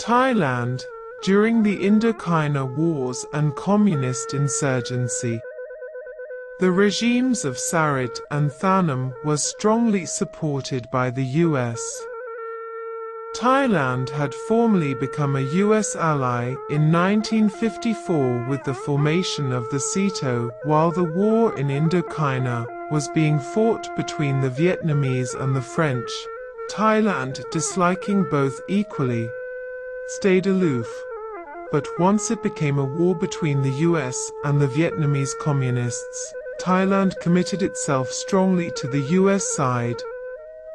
Thailand, during the Indochina Wars and Communist insurgency. The regimes of Sarit and Thanom were strongly supported by the US. Thailand had formally become a US ally in 1954 with the formation of the SEATO, while the war in Indochina was being fought between the Vietnamese and the French. Thailand, disliking both equally, stayed aloof. But once it became a war between the US and the Vietnamese communists, Thailand committed itself strongly to the US side,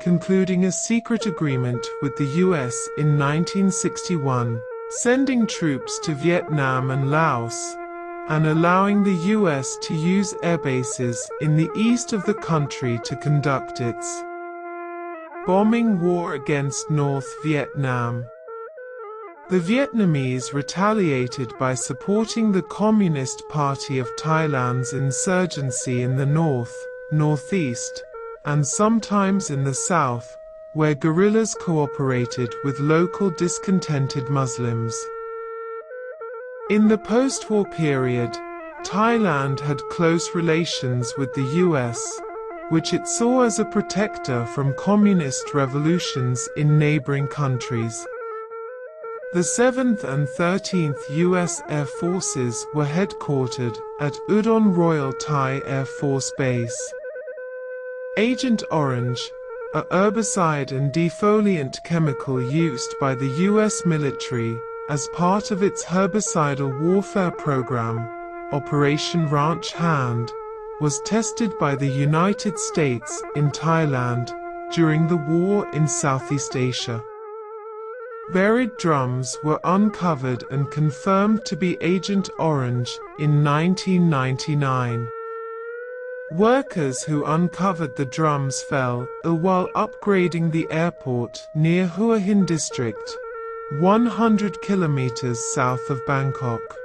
concluding a secret agreement with the US in 1961, sending troops to Vietnam and Laos, and allowing the US to use airbases in the east of the country to conduct its bombing war against North Vietnam. The Vietnamese retaliated by supporting the Communist Party of Thailand's insurgency in the north, northeast, and sometimes in the south, where guerrillas cooperated with local discontented Muslims. In the post-war period, Thailand had close relations with the US, which it saw as a protector from communist revolutions in neighboring countries. The 7th and 13th U.S. Air Forces were headquartered at Udon Royal Thai Air Force Base. Agent Orange, a herbicide and defoliant chemical used by the U.S. military as part of its herbicidal warfare program, Operation Ranch Hand, was tested by the United States in Thailand during the war in Southeast Asia. Buried drums were uncovered and confirmed to be Agent Orange in 1999. Workers who uncovered the drums fell ill while upgrading the airport near Hua Hin District, 100 kilometers south of Bangkok.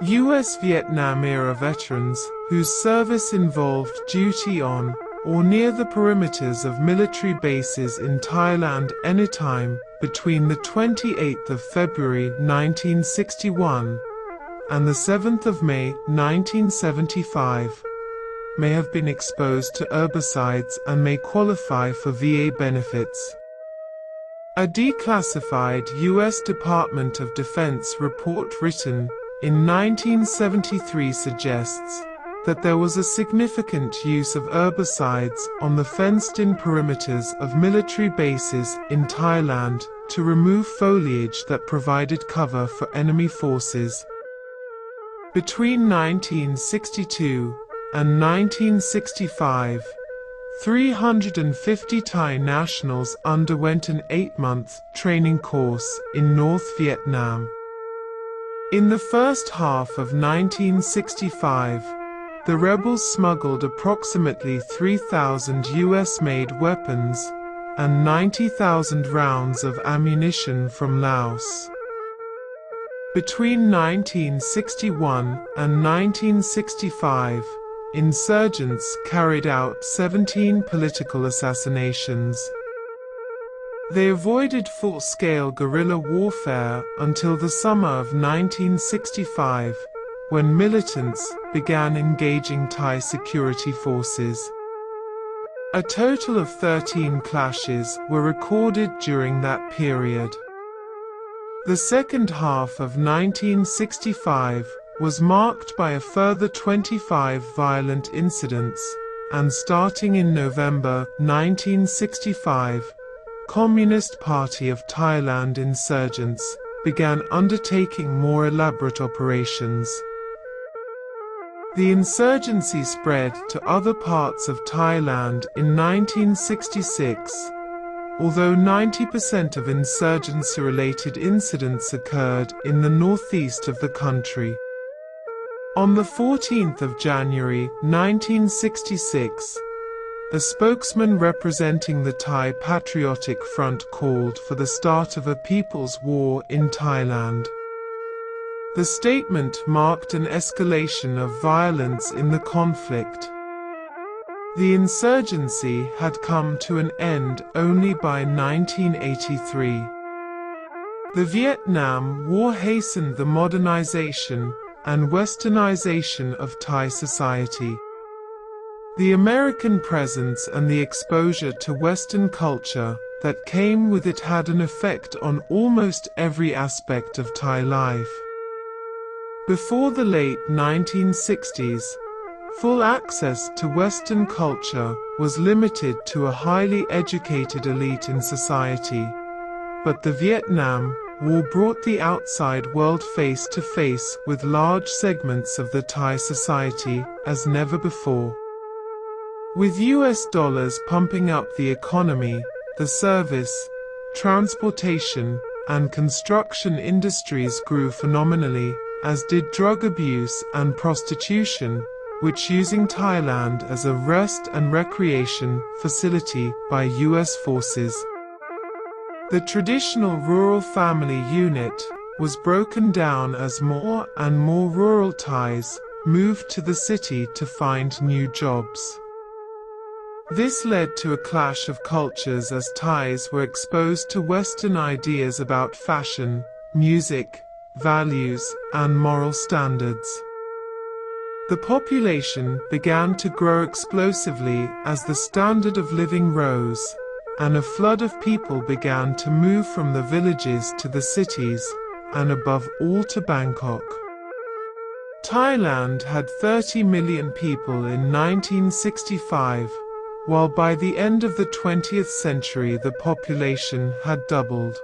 US-Vietnam-era veterans whose service involved duty on or near the perimeters of military bases in Thailand anytime between the 28th of February 1961 and the 7th of May 1975 may have been exposed to herbicides and may qualify for VA benefits. A declassified U.S. Department of Defense report written in 1973 suggests that there was a significant use of herbicides on the fenced-in perimeters of military bases in Thailand to remove foliage that provided cover for enemy forces. Between 1962 and 1965, 350 Thai nationals underwent an 8-month training course in North Vietnam. In the first half of 1965, the rebels smuggled approximately 3,000 US-made weapons and 90,000 rounds of ammunition from Laos. Between 1961 and 1965, insurgents carried out 17 political assassinations. They avoided full-scale guerrilla warfare until the summer of 1965, when militants began engaging Thai security forces. A total of 13 clashes were recorded during that period. The second half of 1965 was marked by a further 25 violent incidents, and starting in November 1965, Communist Party of Thailand insurgents began undertaking more elaborate operations. The insurgency spread to other parts of Thailand in 1966, although 90% of insurgency-related incidents occurred in the northeast of the country. On the 14th of January 1966, a spokesman representing the Thai Patriotic Front called for the start of a people's war in Thailand. The statement marked an escalation of violence in the conflict. The insurgency had come to an end only by 1983. The Vietnam War hastened the modernization and westernization of Thai society. The American presence and the exposure to Western culture that came with it had an effect on almost every aspect of Thai life. Before the late 1960s, full access to Western culture was limited to a highly educated elite in society. But the Vietnam War brought the outside world face to face with large segments of the Thai society as never before. With US dollars pumping up the economy, the service, transportation, and construction industries grew phenomenally, as did drug abuse and prostitution, which using Thailand as a rest and recreation facility by US forces. The traditional rural family unit was broken down as more and more rural Thais moved to the city to find new jobs. This led to a clash of cultures as Thais were exposed to Western ideas about fashion, music, values, and moral standards. The population began to grow explosively as the standard of living rose, and a flood of people began to move from the villages to the cities, and above all to Bangkok. Thailand had 30 million people in 1965, while by the end of the 20th century the population had doubled.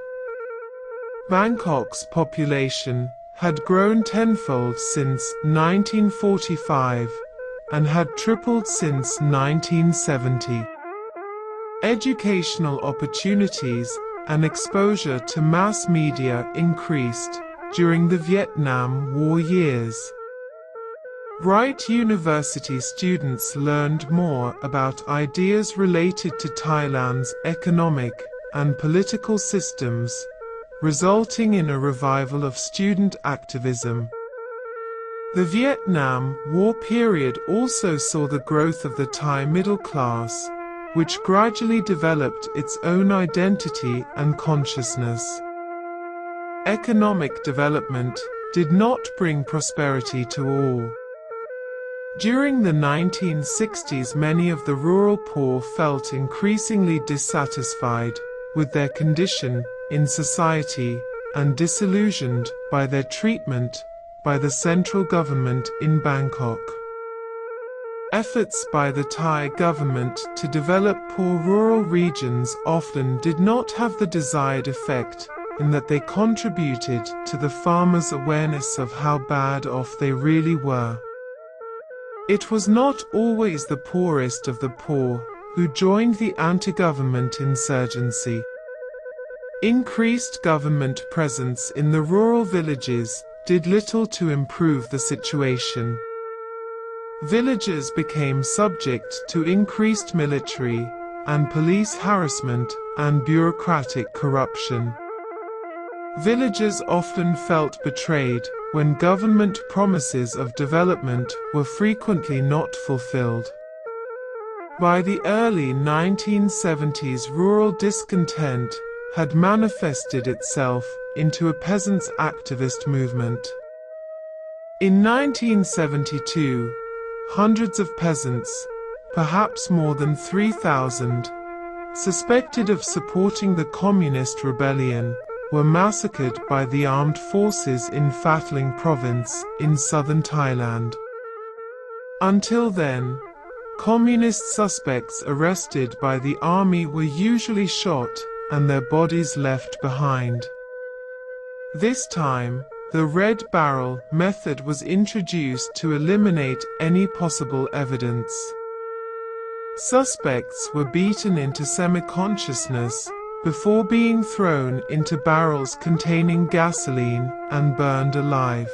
Bangkok's population had grown tenfold since 1945, and had tripled since 1970. Educational opportunities and exposure to mass media increased during the Vietnam War years. Bright university students learned more about ideas related to Thailand's economic and political systems, resulting in a revival of student activism. The Vietnam War period also saw the growth of the Thai middle class, which gradually developed its own identity and consciousness. Economic development did not bring prosperity to all. During the 1960s, many of the rural poor felt increasingly dissatisfied with their condition in society and disillusioned by their treatment by the central government in Bangkok. Efforts by the Thai government to develop poor rural regions often did not have the desired effect, in that they contributed to the farmers' awareness of how bad off they really were. It was not always the poorest of the poor who joined the anti-government insurgency. Increased government presence in the rural villages did little to improve the situation. Villagers became subject to increased military and police harassment and bureaucratic corruption. Villagers often felt betrayed when government promises of development were frequently not fulfilled. By the early 1970s, rural discontent had manifested itself into a peasants' activist movement. In 1972, hundreds of peasants, perhaps more than 3,000, suspected of supporting the communist rebellion, were massacred by the armed forces in Phatling province in southern Thailand. Until then, communist suspects arrested by the army were usually shot and their bodies left behind. This time, the red barrel method was introduced to eliminate any possible evidence. Suspects were beaten into semi-consciousness before being thrown into barrels containing gasoline and burned alive.